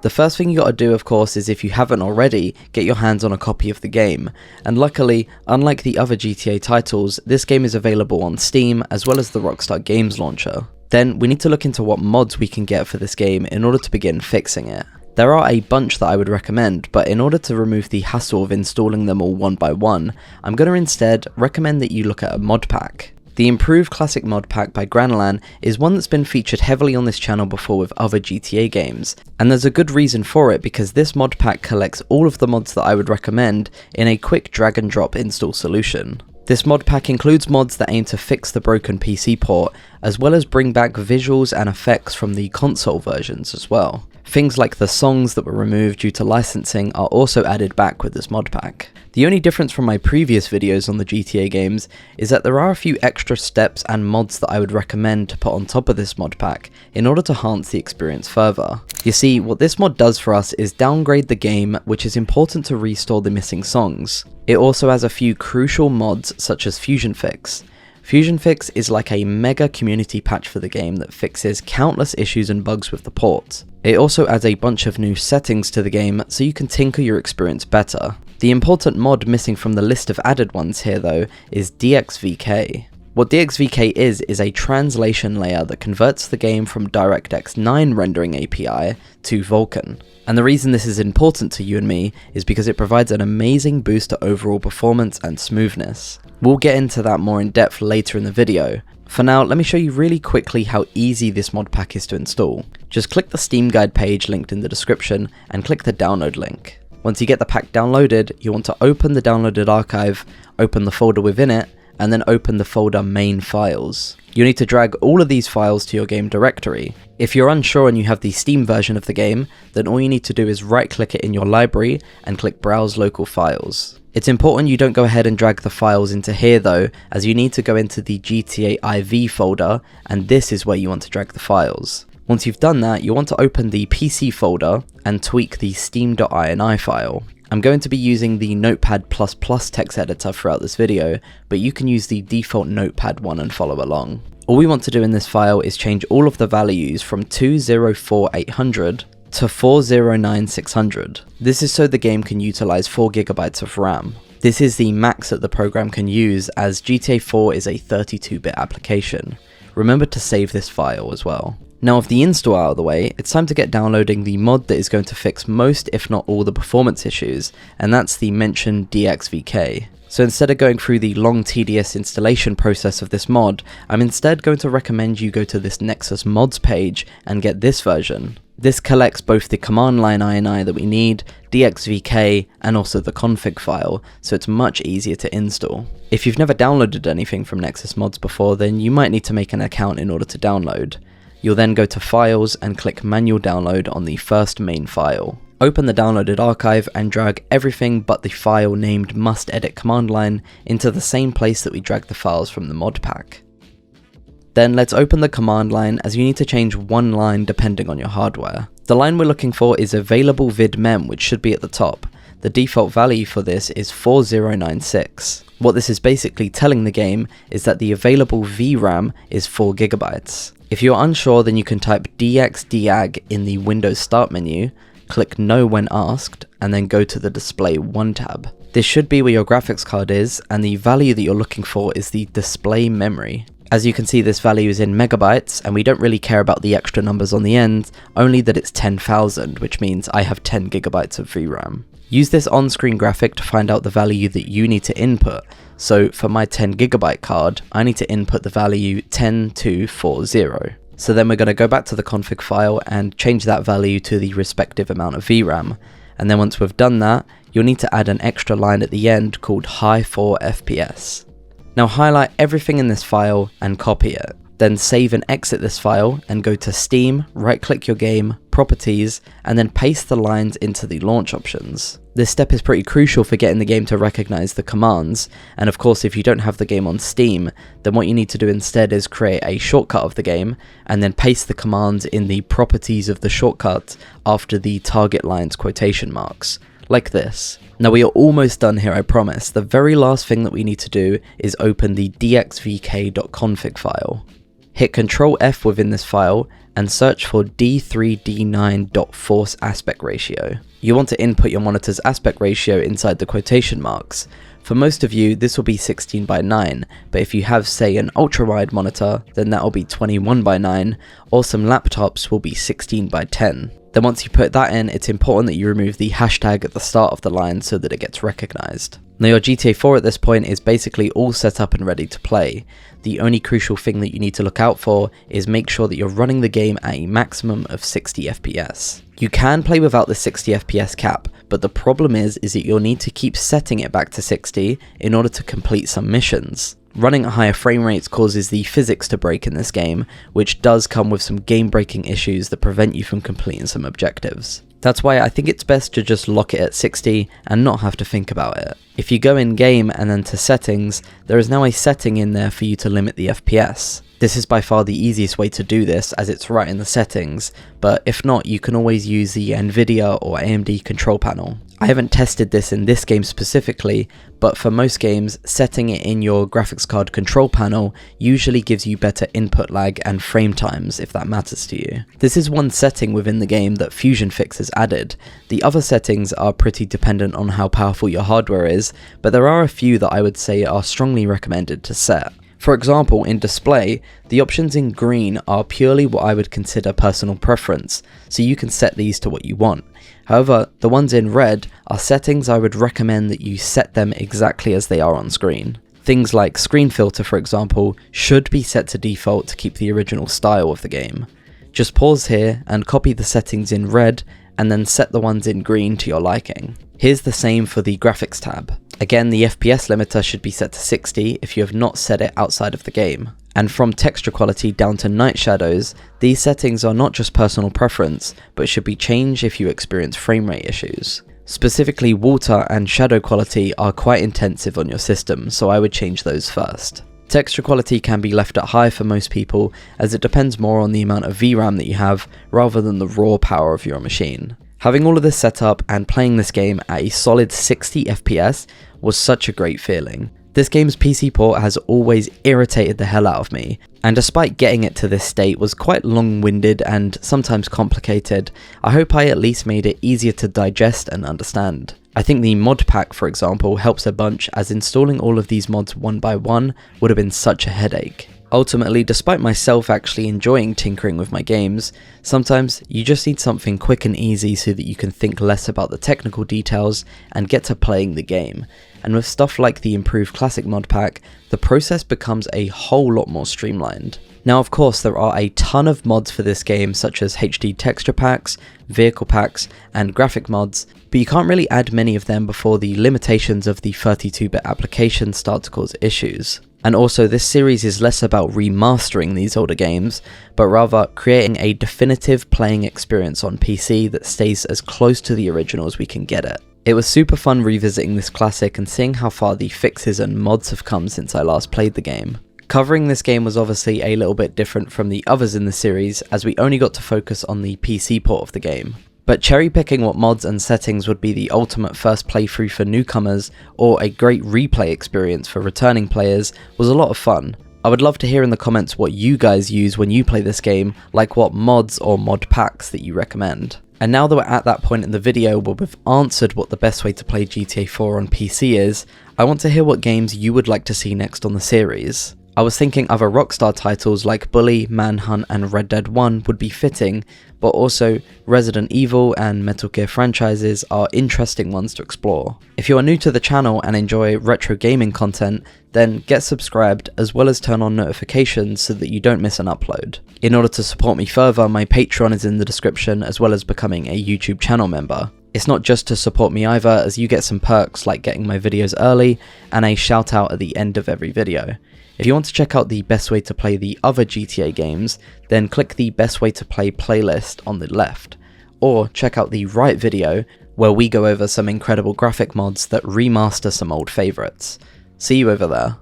The first thing you gotta do, of course, is if you haven't already, get your hands on a copy of the game, and luckily, unlike the other GTA titles, this game is available on Steam as well as the Rockstar Games launcher. Then we need to look into what mods we can get for this game in order to begin fixing it. There are a bunch that I would recommend, but in order to remove the hassle of installing them all one by one, I'm going to instead recommend that you look at a Modpack. The improved classic Modpack by Commandline is one that's been featured heavily on this channel before with other GTA games, and there's a good reason for it because this Modpack collects all of the mods that I would recommend in a quick drag and drop install solution. This Modpack includes mods that aim to fix the broken PC port, as well as bring back visuals and effects from the console versions as well. Things like the songs that were removed due to licensing are also added back with this Modpack. The only difference from my previous videos on the GTA games is that there are a few extra steps and mods that I would recommend to put on top of this Modpack in order to enhance the experience further. You see, what this mod does for us is downgrade the game, which is important to restore the missing songs. It also has a few crucial mods such as Fusion Fix. Fusion Fix is like a mega community patch for the game that fixes countless issues and bugs with the port. It also adds a bunch of new settings to the game so you can tinker your experience better. The important mod missing from the list of added ones here though is DXVK. What DXVK is a translation layer that converts the game from DirectX 9 rendering API to Vulkan. And the reason this is important to you and me is because it provides an amazing boost to overall performance and smoothness. We'll get into that more in depth later in the video. For now, let me show you really quickly how easy this mod pack is to install. Just click the Steam guide page linked in the description and click the download link. Once you get the pack downloaded, you want to open the downloaded archive, open the folder within it, and then open the folder main files. You need to drag all of these files to your game directory. If you're unsure and you have the Steam version of the game, then all you need to do is right click it in your library and click browse local files. It's important you don't go ahead and drag the files into here though, as you need to go into the GTAIV folder, and this is where you want to drag the files. Once you've done that, you'll want to open the PC folder and tweak the steam.ini file. I'm going to be using the Notepad++ text editor throughout this video, but you can use the default Notepad one and follow along. All we want to do in this file is change all of the values from 204800 to 409600. This is so the game can utilize 4GB of RAM. This is the max that the program can use, as GTA 4 is a 32-bit application. Remember to save this file as well. Now with the install out of the way, it's time to get downloading the mod that is going to fix most if not all the performance issues, and that's the mentioned DXVK. So instead of going through the long tedious installation process of this mod, I'm instead going to recommend you go to this Nexus mods page and get this version. This collects both the Commandline INI that we need, DXVK, and also the config file, so it's much easier to install. If you've never downloaded anything from Nexus mods before, then you might need to make an account in order to download. You'll then go to Files and click Manual Download on the first main file. Open the downloaded archive and drag everything but the file named Must Edit Commandline into the same place that we dragged the files from the mod pack. Then let's open the command line, as you need to change one line depending on your hardware. The line we're looking for is available vidmem, which should be at the top. The default value for this is 4096. What this is basically telling the game is that the available VRAM is 4GB. If you're unsure, then you can type DXDAG in the Windows Start menu, click No when asked, and then go to the Display 1 tab. This should be where your graphics card is, and the value that you're looking for is the display memory. As you can see, this value is in megabytes, and we don't really care about the extra numbers on the end, only that it's 10,000, which means I have 10GB of VRAM. Use this on-screen graphic to find out the value that you need to input. So for my 10GB card, I need to input the value 10240. So then we're going to go back to the config file and change that value to the respective amount of VRAM. And then once we've done that, you'll need to add an extra line at the end called high 4 FPS. Now highlight everything in this file and copy it. Then save and exit this file and go to Steam, right click your game, Properties, and then paste the lines into the launch options. This step is pretty crucial for getting the game to recognize the commands, and of course if you don't have the game on Steam, then what you need to do instead is create a shortcut of the game, and then paste the commands in the properties of the shortcut after the target line's quotation marks, like this. Now we are almost done here, I promise. The very last thing that we need to do is open the dxvk.config file. Hit Ctrl F within this file and search for D3D9.force aspect ratio. You want to input your monitor's aspect ratio inside the quotation marks. For most of you, this will be 16:9, but if you have, say, an ultra-wide monitor, then that will be 21:9, or some laptops will be 16:10. Then once you put that in, it's important that you remove the hashtag at the start of the line so that it gets recognized. Now your GTA 4 at this point is basically all set up and ready to play. The only crucial thing that you need to look out for is make sure that you're running the game at a maximum of 60 FPS. You can play without the 60 FPS cap, but the problem is that you'll need to keep setting it back to 60 in order to complete some missions. Running at higher frame rates causes the physics to break in this game, which does come with some game-breaking issues that prevent you from completing some objectives. That's why I think it's best to just lock it at 60 and not have to think about it. If you go in game and then to settings, there is now a setting in there for you to limit the FPS. This is by far the easiest way to do this as it's right in the settings, but if not, you can always use the Nvidia or AMD control panel. I haven't tested this in this game specifically, but for most games, setting it in your graphics card control panel usually gives you better input lag and frame times if that matters to you. This is one setting within the game that Fusion Fix has added. The other settings are pretty dependent on how powerful your hardware is, but there are a few that I would say are strongly recommended to set. For example, in display, the options in green are purely what I would consider personal preference, so you can set these to what you want. However, the ones in red are settings I would recommend that you set them exactly as they are on screen. Things like screen filter, for example, should be set to default to keep the original style of the game. Just pause here and copy the settings in red and then set the ones in green to your liking. Here's the same for the graphics tab. Again, the FPS limiter should be set to 60 if you have not set it outside of the game. And from texture quality down to night shadows, these settings are not just personal preference, but should be changed if you experience frame rate issues. Specifically, water and shadow quality are quite intensive on your system, so I would change those first. Texture quality can be left at high for most people, as it depends more on the amount of VRAM that you have rather than the raw power of your machine. Having all of this set up and playing this game at a solid 60 FPS was such a great feeling. This game's PC port has always irritated the hell out of me, and despite getting it to this state was quite long-winded and sometimes complicated, I hope I at least made it easier to digest and understand. I think the Modpack, for example, helps a bunch, as installing all of these mods one by one would have been such a headache. Ultimately, despite myself actually enjoying tinkering with my games, sometimes you just need something quick and easy so that you can think less about the technical details and get to playing the game. And with stuff like the improved Classic Modpack, the process becomes a whole lot more streamlined. Now of course there are a ton of mods for this game, such as HD texture packs, vehicle packs, and graphic mods, but you can't really add many of them before the limitations of the 32-bit application start to cause issues. And also, this series is less about remastering these older games, but rather creating a definitive playing experience on PC that stays as close to the original as we can get it. It was super fun revisiting this classic and seeing how far the fixes and mods have come since I last played the game. Covering this game was obviously a little bit different from the others in the series, as we only got to focus on the PC port of the game. But cherry picking what mods and settings would be the ultimate first playthrough for newcomers, or a great replay experience for returning players, was a lot of fun. I would love to hear in the comments what you guys use when you play this game, like what mods or mod packs that you recommend. And now that we're at that point in the video where we've answered what the best way to play GTA 4 on PC is, I want to hear what games you would like to see next on the series. I was thinking other Rockstar titles like Bully, Manhunt and Red Dead 1 would be fitting, but also Resident Evil and Metal Gear franchises are interesting ones to explore. If you are new to the channel and enjoy retro gaming content, then get subscribed as well as turn on notifications so that you don't miss an upload. In order to support me further, my Patreon is in the description, as well as becoming a YouTube channel member. It's not just to support me either, as you get some perks like getting my videos early and a shout out at the end of every video. If you want to check out the best way to play the other GTA games, then click the best way to play playlist on the left, or check out the right video where we go over some incredible graphic mods that remaster some old favourites. See you over there.